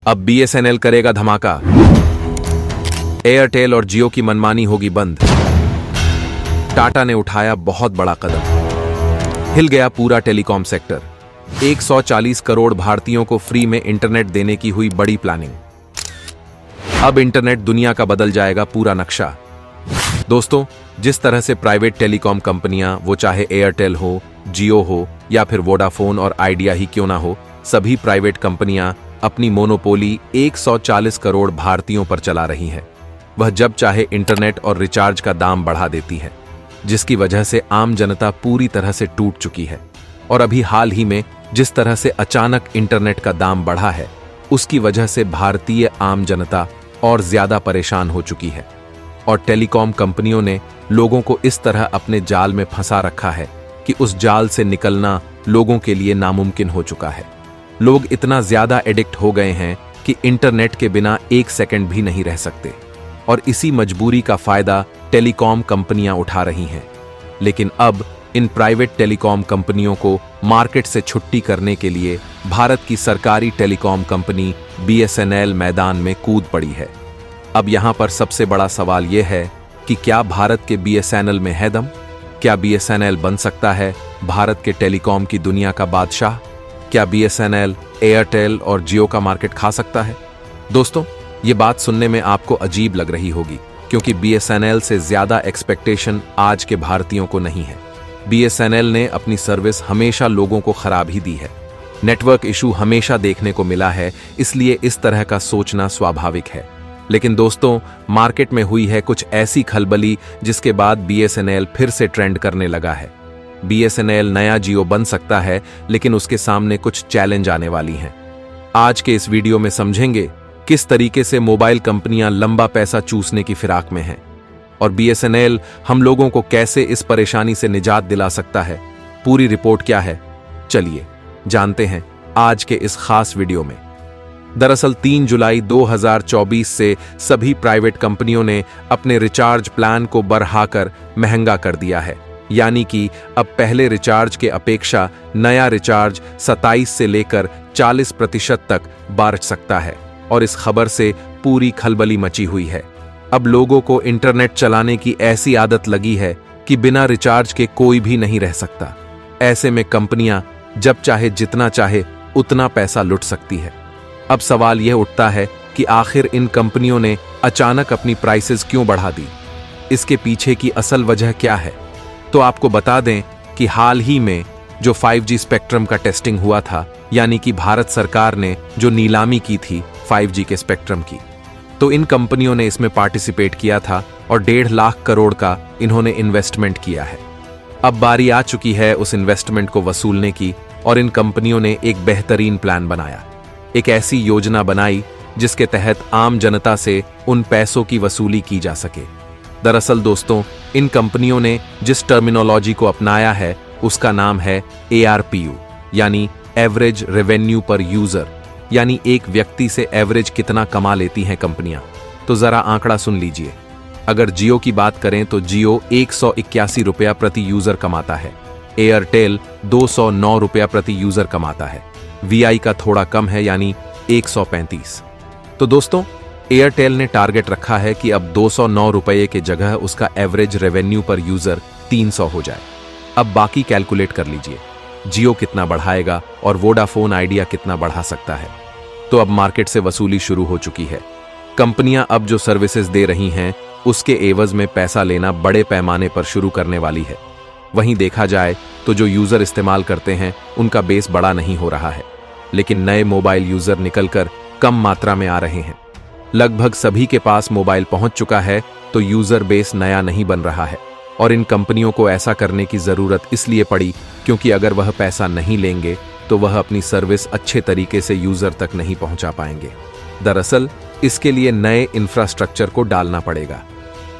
अब बीएसएनएल करेगा धमाका। एयरटेल और जियो की मनमानी होगी बंद। टाटा ने उठाया बहुत बड़ा कदम। हिल गया पूरा टेलीकॉम सेक्टर। 140 करोड़ भारतीयों को फ्री में इंटरनेट देने की हुई बड़ी प्लानिंग। अब इंटरनेट दुनिया का बदल जाएगा पूरा नक्शा। दोस्तों, जिस तरह से प्राइवेट टेलीकॉम कंपनियां, वो चाहे एयरटेल हो, जियो हो या फिर वोडाफोन और आइडिया ही क्यों ना हो, सभी प्राइवेट कंपनियां अपनी मोनोपोली 140 करोड़ भारतीयों पर चला रही हैं। वह जब चाहे इंटरनेट और रिचार्ज का दाम बढ़ा देती है, जिसकी वजह से आम जनता पूरी तरह से टूट चुकी है। और अभी हाल ही में जिस तरह से अचानक इंटरनेट का दाम बढ़ा है, उसकी वजह से भारतीय आम जनता और ज्यादा परेशान हो चुकी है। और टेलीकॉम कंपनियों ने लोगों को इस तरह अपने जाल में फंसा रखा है कि उस जाल से निकलना लोगों के लिए नामुमकिन हो चुका है। लोग इतना ज्यादा एडिक्ट हो गए हैं कि इंटरनेट के बिना एक सेकंड भी नहीं रह सकते। और इसी मजबूरी का फायदा टेलीकॉम कंपनियां उठा रही हैं। लेकिन अब इन प्राइवेट टेलीकॉम कंपनियों को मार्केट से छुट्टी करने के लिए भारत की सरकारी टेलीकॉम कंपनी बीएसएनएल मैदान में कूद पड़ी है। अब यहां पर सबसे बड़ा सवाल यह है कि क्या भारत के बीएसएनएल में है दम? क्या बीएसएनएल बन सकता है भारत के टेलीकॉम की दुनिया का बादशाह? क्या बीएसएनएल, एयरटेल और जियो का मार्केट खा सकता है? दोस्तों, ये बात सुनने में आपको अजीब लग रही होगी, क्योंकि बीएसएनएल से ज्यादा एक्सपेक्टेशन आज के भारतीयों को नहीं है। बीएसएनएल ने अपनी सर्विस हमेशा लोगों को खराब ही दी है। नेटवर्क इशू हमेशा देखने को मिला है, इसलिए इस तरह का सोचना स्वाभाविक है। लेकिन दोस्तों, मार्केट में हुई है कुछ ऐसी खलबली जिसके बाद बीएसएनएल फिर से ट्रेंड करने लगा है। बीएसएनएल नया जियो बन सकता है, लेकिन उसके सामने कुछ चैलेंज आने वाली हैं। आज के इस वीडियो में समझेंगे किस तरीके से मोबाइल कंपनियां लंबा पैसा चूसने की फिराक में हैं और बीएसएनएल हम लोगों को कैसे इस परेशानी से निजात दिला सकता है। पूरी रिपोर्ट क्या है, चलिए जानते हैं आज के इस खास वीडियो में। दरअसल 3 जुलाई 2024 से सभी प्राइवेट कंपनियों ने अपने रिचार्ज प्लान को बढ़ाकर महंगा कर दिया है। यानी कि अब पहले रिचार्ज के अपेक्षा नया रिचार्ज 27 से लेकर 40% तक बढ़ सकता है। और इस खबर से पूरी खलबली मची हुई है। अब लोगों को इंटरनेट चलाने की ऐसी आदत लगी है कि बिना रिचार्ज के कोई भी नहीं रह सकता। ऐसे में कंपनियां जब चाहे जितना चाहे उतना पैसा लुट सकती है। अब सवाल यह उठता है कि आखिर इन कंपनियों ने अचानक अपनी प्राइसेस क्यों बढ़ा दी? इसके पीछे की असल वजह क्या है? तो आपको बता दें कि हाल ही में जो 5G स्पेक्ट्रम का टेस्टिंग हुआ था, यानी कि भारत सरकार ने जो नीलामी की थी 5G के स्पेक्ट्रम की, तो इन कंपनियों ने इसमें पार्टिसिपेट किया था और 1.5 लाख करोड़ का इन्होंने इन्वेस्टमेंट किया है। अब बारी आ चुकी है उस इन्वेस्टमेंट को वसूलने की और इन कंपनियों ने एक बेहतरीन प्लान बनाया। एक ऐसी योजना बनाई जिसके तहत आम जनता से उन पैसों की वसूली की जा सके। दरअसल दोस्तों, इन कंपनियों ने जिस टर्मिनोलॉजी को अपनाया है उसका नाम है ARPU, यानी एवरेज रेवेन्यू पर यूजर, यानी एक व्यक्ति से एवरेज कितना कमा लेती हैं कंपनियां। तो जरा आंकड़ा सुन लीजिए। अगर जियो की बात करें तो जियो 181 रुपया प्रति यूजर कमाता है। एयरटेल 209 रुपया प्रति यूजर कमाता है। VI का थोड़ा कम है, यानी 135। तो दोस्तों, एयरटेल ने टारगेट रखा है कि अब 209 रुपये के जगह उसका एवरेज रेवेन्यू पर यूजर 300 हो जाए। अब बाकी कैलकुलेट कर लीजिए, जियो कितना बढ़ाएगा और वोडाफोन आइडिया कितना बढ़ा सकता है। तो अब मार्केट से वसूली शुरू हो चुकी है। कंपनियां अब जो सर्विसेज दे रही हैं उसके एवज में पैसा लेना बड़े पैमाने पर शुरू करने वाली है। वहीं देखा जाए तो जो यूजर इस्तेमाल करते हैं उनका बेस बड़ा नहीं हो रहा है, लेकिन नए मोबाइल यूजर निकलकर कम मात्रा में आ रहे हैं। लगभग सभी के पास मोबाइल पहुंच चुका है, तो यूजर बेस नया नहीं बन रहा है। और इन कंपनियों को ऐसा करने की जरूरत इसलिए पड़ी क्योंकि अगर वह पैसा नहीं लेंगे तो वह अपनी सर्विस अच्छे तरीके से यूजर तक नहीं पहुंचा पाएंगे। दरअसल इसके लिए नए इंफ्रास्ट्रक्चर को डालना पड़ेगा।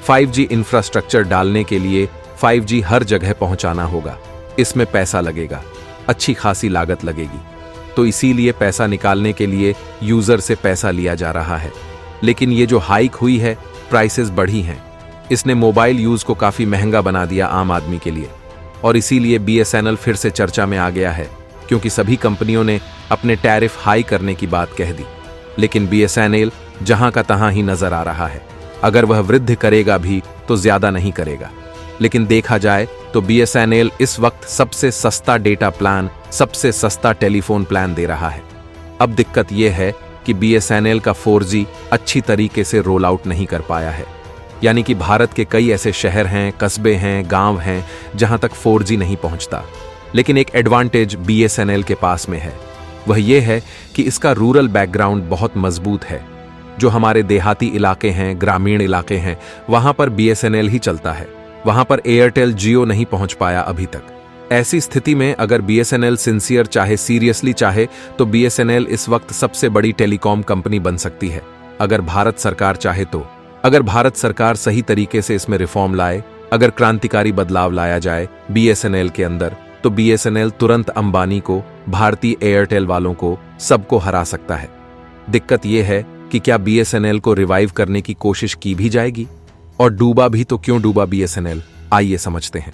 5G इंफ्रास्ट्रक्चर डालने के लिए 5G हर जगह पहुंचाना होगा। इसमें पैसा लगेगा, अच्छी खासी लागत लगेगी। तो इसीलिए पैसा निकालने के लिए यूजर से पैसा लिया जा रहा है। लेकिन ये जो हाइक हुई है, प्राइसेस बढ़ी हैं, इसने मोबाइल यूज को काफी महंगा बना दिया आम आदमी के लिए। और इसीलिए बीएसएनएल फिर से चर्चा में आ गया है, क्योंकि सभी कंपनियों ने अपने टैरिफ हाई करने की बात कह दी। लेकिन बीएसएनएल जहां का तहां ही नजर आ रहा है। अगर वह वृद्धि करेगा भी तो ज्यादा नहीं करेगा। लेकिन देखा जाए तो बीएसएनएल इस वक्त सबसे सस्ता डेटा प्लान, सबसे सस्ता टेलीफोन प्लान दे रहा है। अब दिक्कत यह है कि बीएसएनएल का 4G अच्छी तरीके से रोल आउट नहीं कर पाया है। यानी कि भारत के कई ऐसे शहर हैं, कस्बे हैं, गांव हैं जहां तक 4G नहीं पहुंचता। लेकिन एक एडवांटेज बीएसएनएल के पास में है, वह यह है कि इसका रूरल बैकग्राउंड बहुत मजबूत है। जो हमारे देहाती इलाके हैं, ग्रामीण इलाके हैं, वहां पर बीएसएनएल ही चलता है। वहां पर एयरटेल, जियो नहीं पहुंच पाया अभी तक। ऐसी स्थिति में अगर बीएसएनएल सिंसियर चाहे, सीरियसली चाहे, तो बीएसएनएल इस वक्त सबसे बड़ी टेलीकॉम कंपनी बन सकती है, अगर भारत सरकार चाहे तो। अगर भारत सरकार सही तरीके से इसमें रिफॉर्म लाए, अगर क्रांतिकारी बदलाव लाया जाए बीएसएनएल के अंदर, तो बीएसएनएल तुरंत अंबानी को, भारतीय एयरटेल वालों को, सबको हरा सकता है। दिक्कत यह है कि क्या बीएसएनएल को रिवाइव करने की कोशिश की भी जाएगी? और डूबा भी तो क्यों डूबा बीएसएनएल, आइए समझते हैं।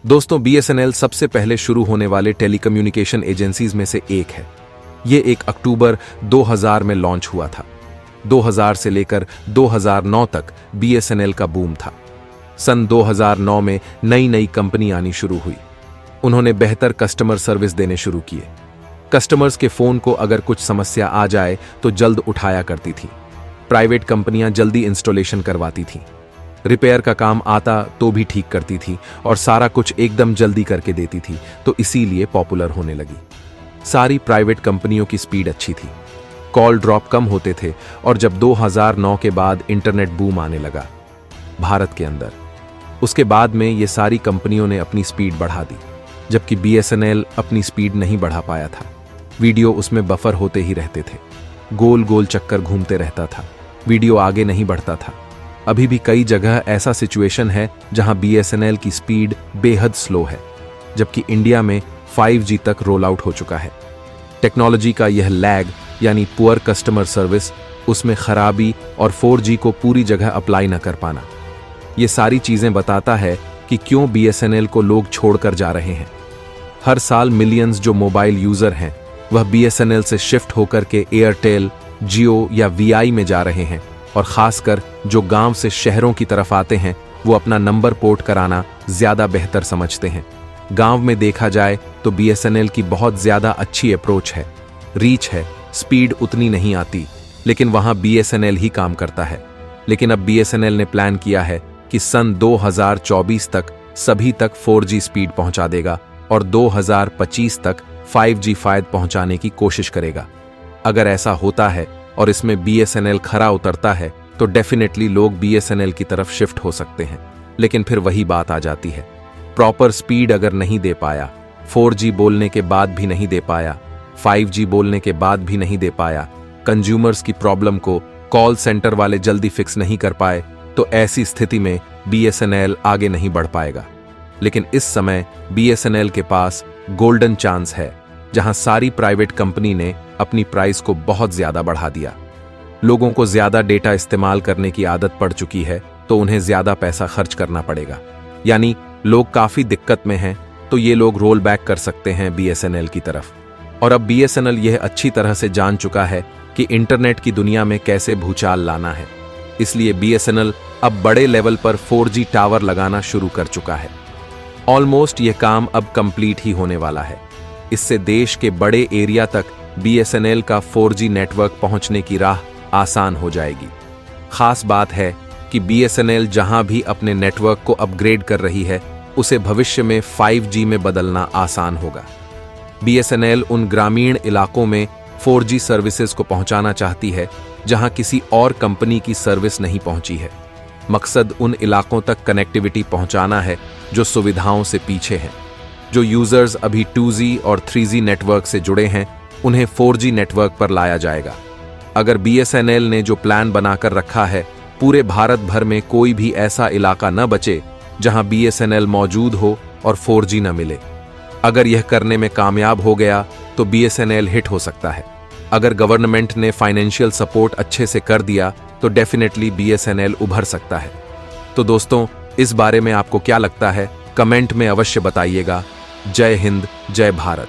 दोस्तों, बीएसएनएल सबसे पहले शुरू होने वाले टेलीकम्युनिकेशन एजेंसीज में से एक है। यह 1 अक्टूबर 2000 में लॉन्च हुआ था। 2000 से लेकर 2009 तक बीएसएनएल का बूम था। सन 2009 में नई नई कंपनी आनी शुरू हुई। उन्होंने बेहतर कस्टमर सर्विस देने शुरू किए। कस्टमर्स के फोन को अगर कुछ समस्या आ जाए तो जल्द उठाया करती थी। प्राइवेट कंपनियां जल्दी इंस्टॉलेशन करवाती थीं। रिपेयर का काम आता तो भी ठीक करती थी और सारा कुछ एकदम जल्दी करके देती थी, तो इसीलिए पॉपुलर होने लगी। सारी प्राइवेट कंपनियों की स्पीड अच्छी थी, कॉल ड्रॉप कम होते थे। और जब 2009 के बाद इंटरनेट बूम आने लगा भारत के अंदर, उसके बाद में ये सारी कंपनियों ने अपनी स्पीड बढ़ा दी, जबकि बीएसएनएल अपनी स्पीड नहीं बढ़ा पाया था। वीडियो उसमें बफर होते ही रहते थे, गोल गोल चक्कर घूमते रहता था, वीडियो आगे नहीं बढ़ता था। अभी भी कई जगह ऐसा सिचुएशन है जहां बीएसएनएल की स्पीड बेहद स्लो है, जबकि इंडिया में 5G तक रोल आउट हो चुका है। टेक्नोलॉजी का यह लैग यानी पुअर कस्टमर सर्विस, उसमें खराबी और 4G को पूरी जगह अप्लाई न कर पाना, ये सारी चीजें बताता है कि क्यों बीएसएनएल को लोग छोड़कर जा रहे हैं। हर साल मिलियंस जो मोबाइल यूजर हैं वह बीएसएनएल से शिफ्ट होकर के एयरटेल, जियो या वीआई में जा रहे हैं। और खासकर जो गांव से शहरों की तरफ आते हैं वो अपना नंबर पोर्ट कराना ज्यादा बेहतर समझते हैं। गांव में देखा जाए तो बीएसएनएल की बहुत ज्यादा अच्छी अप्रोच है, रीच है, स्पीड उतनी नहीं आती, लेकिन वहां बीएसएनएल ही काम करता है। लेकिन अब बीएसएनएल ने प्लान किया है कि सन 2024 तक सभी तक 4G स्पीड पहुंचा देगा और 2025 तक 5G फायद पहुंचाने की कोशिश करेगा। अगर ऐसा होता है और इसमें बीएसएनएल खरा उतरता है तो डेफिनेटली लोग बीएसएनएल की तरफ शिफ्ट हो सकते हैं। लेकिन फिर वही बात आ जाती है, प्रॉपर स्पीड अगर नहीं दे पाया, 4G बोलने के बाद भी नहीं दे पाया, 5G बोलने के बाद भी नहीं दे पाया, कंज्यूमर्स की प्रॉब्लम को कॉल सेंटर वाले जल्दी फिक्स नहीं कर पाए, तो ऐसी स्थिति में बीएसएनएल आगे नहीं बढ़ पाएगा। लेकिन इस समय बीएसएनएल के पास गोल्डन चांस है, जहां सारी प्राइवेट कंपनी ने अपनी प्राइस को बहुत ज्यादा बढ़ा दिया। लोगों को ज्यादा डेटा इस्तेमाल करने की आदत पड़ चुकी है, तो उन्हें ज्यादा पैसा खर्च करना पड़ेगा। यानी लोग काफी दिक्कत में हैं, तो ये लोग रोल बैक कर सकते हैं बीएसएनएल की तरफ। और अब बीएसएनएल यह अच्छी तरह से जान चुका है कि इंटरनेट की दुनिया में कैसे भूचाल लाना है, इसलिए बीएसएनएल अब बड़े लेवल पर 4G टावर लगाना शुरू कर चुका है। ऑलमोस्ट यह काम अब कंप्लीट ही होने वाला है। इससे देश के बड़े एरिया तक बीएसएनएल का 4G नेटवर्क पहुंचने की राह आसान हो जाएगी। खास बात है कि बीएसएनएल जहां भी अपने नेटवर्क को अपग्रेड कर रही है, उसे भविष्य में 5G में बदलना आसान होगा। बीएसएनएल उन ग्रामीण इलाकों में 4G सर्विसेज को पहुंचाना चाहती है जहां किसी और कंपनी की सर्विस नहीं पहुंची है। मकसद उन इलाकों तक कनेक्टिविटी पहुंचाना है जो सुविधाओं से पीछे हैं। जो यूजर्स अभी 2G और 3G नेटवर्क से जुड़े हैं, उन्हें 4G नेटवर्क पर लाया जाएगा। अगर बीएसएनएल ने जो प्लान बनाकर रखा है, पूरे भारत भर में कोई भी ऐसा इलाका न बचे जहां बीएसएनएल मौजूद हो और 4G न मिले। अगर यह करने में कामयाब हो गया तो बीएसएनएल हिट हो सकता है। अगर गवर्नमेंट ने फाइनेंशियल सपोर्ट अच्छे से कर दिया तो डेफिनेटली बीएसएनएल उभर सकता है। तो दोस्तों, इस बारे में आपको क्या लगता है, कमेंट में अवश्य बताइएगा। जय हिंद, जय भारत।